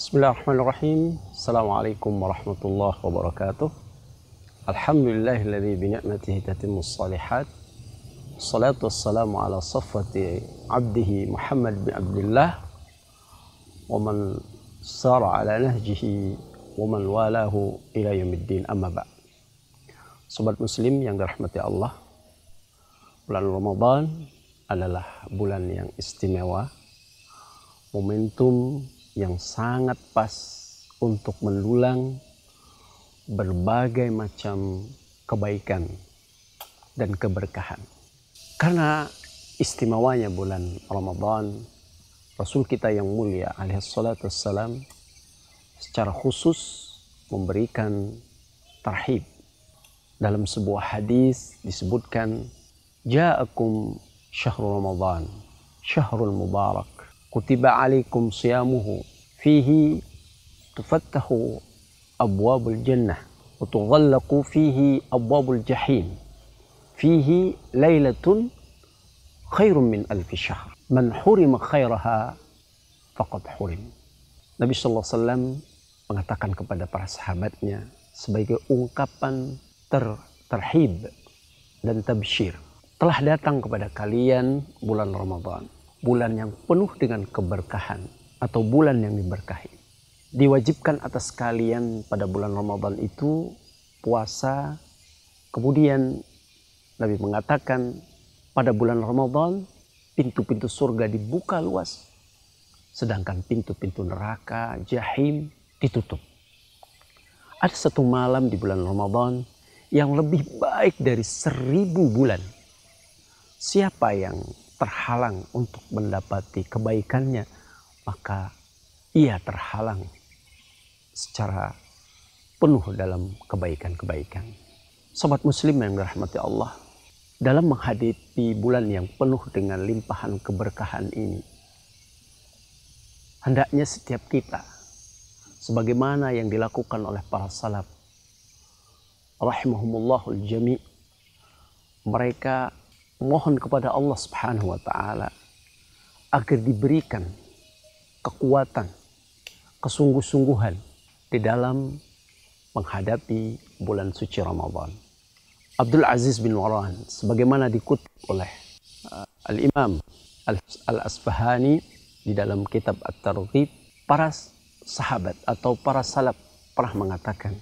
Bismillahirrahmanirrahim. Assalamualaikum warahmatullahi wabarakatuh. Alhamdulillahilladzi bi ni'matihi tatimmus shalihat. Wassalatu wassalamu ala safwati abdihi Muhammad bin Abdullah wa man sara ala nahjihi wa man walahu ila yaumiddin, amma ba'd. Sobat muslim yang dirahmati Allah, bulan Ramadan adalah bulan yang istimewa, momentum yang sangat pas untuk mendulang berbagai macam kebaikan dan keberkahan. Karena istimewanya bulan Ramadan, Rasul kita yang mulia alaihi salatu wassalam secara khusus memberikan tarhib. Dalam sebuah hadis disebutkan, ja'akum syahrul Ramadan, syahrul mubarak, kutiba alaikum siyamuhu, fihi tufattahu abwabul jannah wa tughallaqu fihi abwabul jahim, fihi lailatun khairun min alfi syahr, man hurima khairaha faqad hurim. Nabi sallallahu alaihi wasallam mengatakan kepada para sahabatnya sebagai ungkapan terhib dan tabsyir, telah datang kepada kalian bulan Ramadan, bulan yang penuh dengan keberkahan atau bulan yang diberkahi. Diwajibkan atas kalian pada bulan Ramadan itu puasa. Kemudian Nabi mengatakan pada bulan Ramadan pintu-pintu surga dibuka luas, sedangkan pintu-pintu neraka jahim ditutup. Ada satu malam di bulan Ramadan yang lebih baik dari 1000 bulan. Siapa yang terhalang untuk mendapati kebaikannya, maka ia terhalang secara penuh dalam kebaikan-kebaikan. Sobat muslim yang dirahmati Allah, dalam menghadapi bulan yang penuh dengan limpahan keberkahan ini, hendaknya setiap kita, sebagaimana yang dilakukan oleh para salaf rahimahumullahul jami', mereka mohon kepada Allah Subhanahu wa taala agar diberikan kekuatan, kesungguh-sungguhan di dalam menghadapi bulan suci Ramadan. Abdul Aziz bin Warran sebagaimana dikutip oleh Al-Imam Al-Asfahani di dalam kitab At-Targhib, para sahabat atau para salaf pernah mengatakan,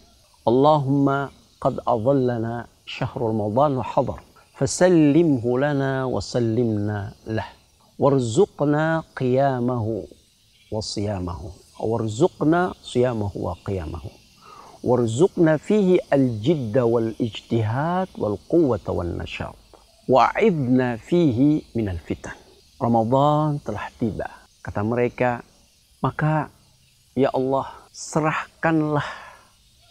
Allahumma qad adallana syahrul Ramadan wa hadar, fasallimhu lana wa sallimna lah, warzuqna qiyamahu wa siyamahu, warzuqna siyamahu wa qiyamahu, warzuqna fihi al-jidda wal ijtihad wal quwwata wal nasyat, wa'idna fihi minal fitan. Ramadan telah tiba, kata mereka, maka ya Allah, serahkanlah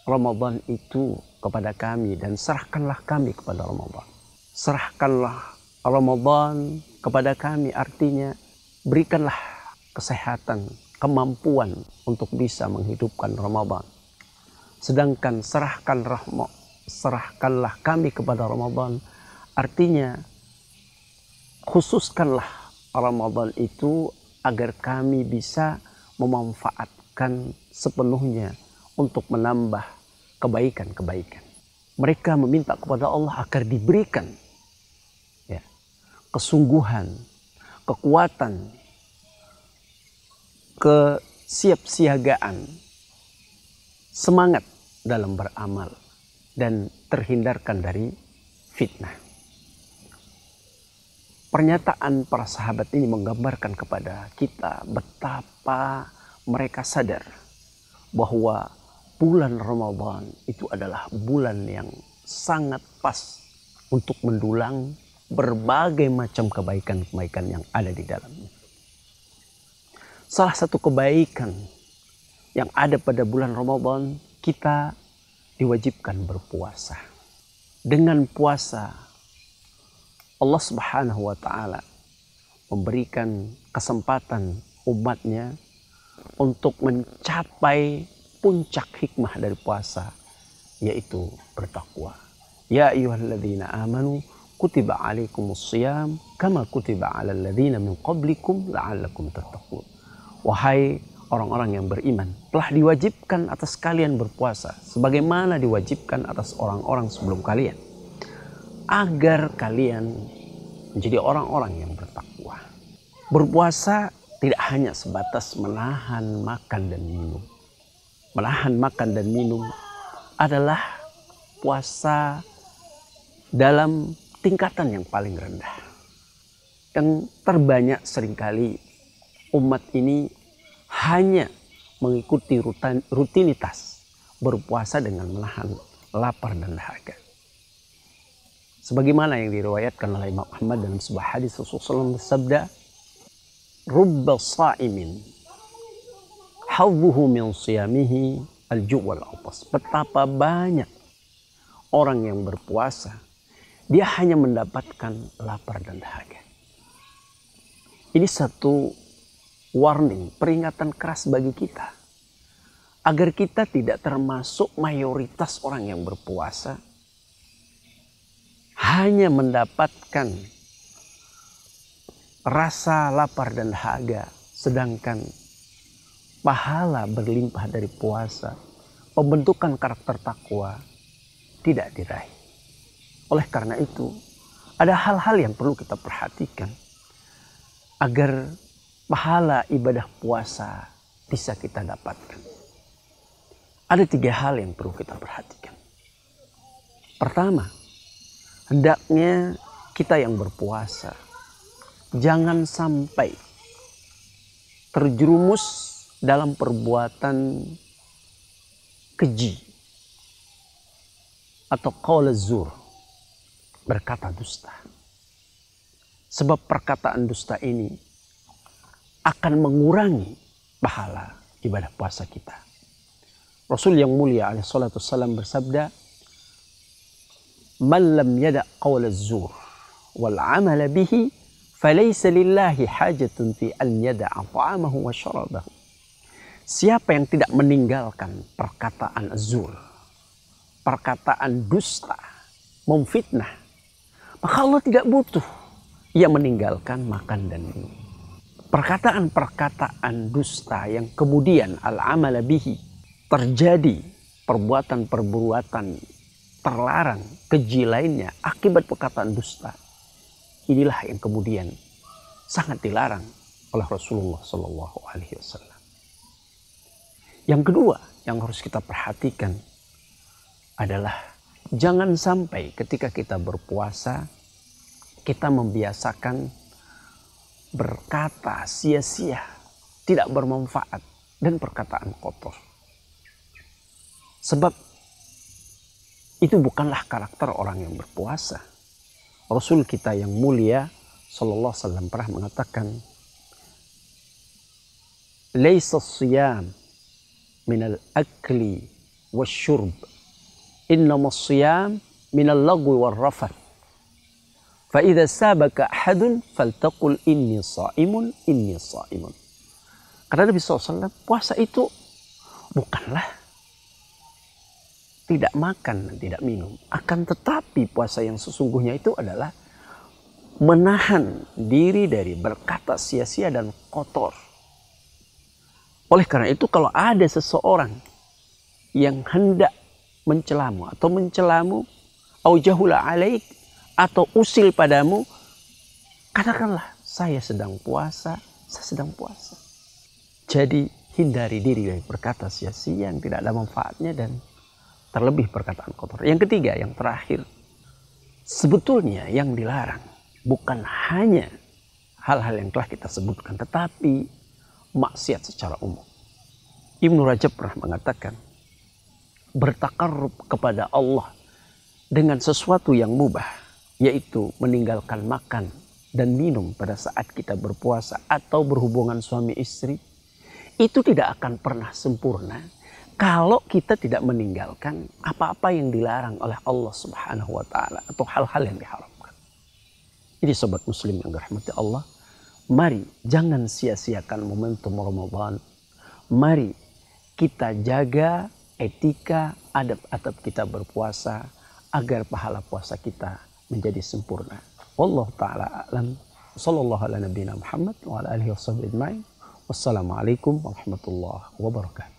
Ramadan itu kepada kami dan serahkanlah kami kepada Ramadan. Serahkanlah Ramadan kepada kami, artinya berikanlah kesehatan, kemampuan untuk bisa menghidupkan Ramadan. Sedangkan serahkanlah kami kepada Ramadan, artinya khususkanlah Ramadan itu agar kami bisa memanfaatkan sepenuhnya untuk menambah kebaikan-kebaikan. Mereka meminta kepada Allah agar diberikan kesungguhan, kekuatan, kesiapsiagaan, semangat dalam beramal, dan terhindarkan dari fitnah. Pernyataan para sahabat ini menggambarkan kepada kita betapa mereka sadar bahwa bulan Ramadan itu adalah bulan yang sangat pas untuk mendulang berbagai macam kebaikan-kebaikan yang ada di dalamnya. Salah satu kebaikan yang ada pada bulan Ramadan, kita diwajibkan berpuasa. Dengan puasa, Allah Subhanahu wa taala memberikan kesempatan umatnya untuk mencapai puncak hikmah dari puasa, yaitu bertakwa. Ya ayyuhalladzina amanu kutiba alaikumus shiyam kama kutiba alal ladzina min qablikum la'allakum tattaqun. Wahai orang-orang yang beriman, telah diwajibkan atas kalian berpuasa sebagaimana diwajibkan atas orang-orang sebelum kalian, agar kalian menjadi orang-orang yang bertakwa. Berpuasa tidak hanya sebatas menahan makan dan minum. Menahan makan dan minum adalah puasa dalam tingkatan yang paling rendah. Yang terbanyak seringkali umat ini hanya mengikuti rutinitas berpuasa dengan menahan lapar dan dahaga. Sebagaimana yang diriwayatkan oleh Imam Ahmad dalam sebuah hadis Rasulullah SAW bersabda, "Rubba sha'imin hadduhu min siyamihi al-ju' wal 'atas." Betapa banyak orang yang berpuasa, dia hanya mendapatkan lapar dan dahaga. Ini satu warning, peringatan keras bagi kita. Agar kita tidak termasuk mayoritas orang yang berpuasa, hanya mendapatkan rasa lapar dan dahaga, sedangkan pahala berlimpah dari puasa, pembentukan karakter takwa tidak diraih. Oleh karena itu, ada hal-hal yang perlu kita perhatikan agar pahala ibadah puasa bisa kita dapatkan. Ada 3 hal yang perlu kita perhatikan. Pertama, hendaknya kita yang berpuasa jangan sampai terjerumus dalam perbuatan keji atau qaul zur, berkata dusta. Sebab perkataan dusta ini akan mengurangi pahala ibadah puasa kita. Rasul yang mulia alaihi salatu wassalam bersabda, "Man lam yada' qaul az-zur wal 'amala bihi falaysa lillahi hajatun fi an yada'a ta'amahu wa syarabahu." Siapa yang tidak meninggalkan perkataan az-zur, perkataan dusta, memfitnah, maka Allah tidak butuh ia meninggalkan makan dan minum. Perkataan-perkataan dusta yang kemudian al-amala bihi, terjadi perbuatan-perbuatan terlarang, keji lainnya akibat perkataan dusta. Inilah yang kemudian sangat dilarang oleh Rasulullah SAW. Yang kedua yang harus kita perhatikan adalah jangan sampai ketika kita berpuasa kita membiasakan berkata sia-sia, tidak bermanfaat, dan perkataan kotor. Sebab itu bukanlah karakter orang yang berpuasa. Rasul kita yang mulia sallallahu alaihi wasallam pernah mengatakan, "Laisa as-siyam min al-akli wasyurb, innama as-siyam min al-lagwi war-rafath. Fa idza sabaka ahadun faltaqul inni shaimun inni shaimun." Karena Nabi SAW, puasa itu bukanlah tidak makan dan tidak minum. Akan tetapi puasa yang sesungguhnya itu adalah menahan diri dari berkata sia-sia dan kotor. Oleh karena itu kalau ada seseorang yang hendak mencelamu atau mencelamu, au jahula alaik, atau usil padamu, katakanlah saya sedang puasa, saya sedang puasa. Jadi hindari diri dari berkata sia-sia yang tidak ada manfaatnya dan terlebih perkataan kotor. Yang ketiga, yang terakhir, sebetulnya yang dilarang bukan hanya hal-hal yang telah kita sebutkan, tetapi maksiat secara umum. Ibnu Rajab pernah mengatakan, bertakarrub kepada Allah dengan sesuatu yang mubah, yaitu meninggalkan makan dan minum pada saat kita berpuasa atau berhubungan suami istri, itu tidak akan pernah sempurna kalau kita tidak meninggalkan apa-apa yang dilarang oleh Allah Subhanahu wa Ta'ala atau hal-hal yang diharamkan. Jadi sobat muslim yang dirahmati Allah, mari jangan sia-siakan momentum Ramadan. Mari kita jaga etika, adab-adab kita berpuasa agar pahala puasa kita menjadi sempurna. Wallahu ta'ala a'lam. Sallallahu ala nabiyina Muhammad wa ala alihi washabihi ajma'in. Wassalamualaikum warahmatullahi wabarakatuh.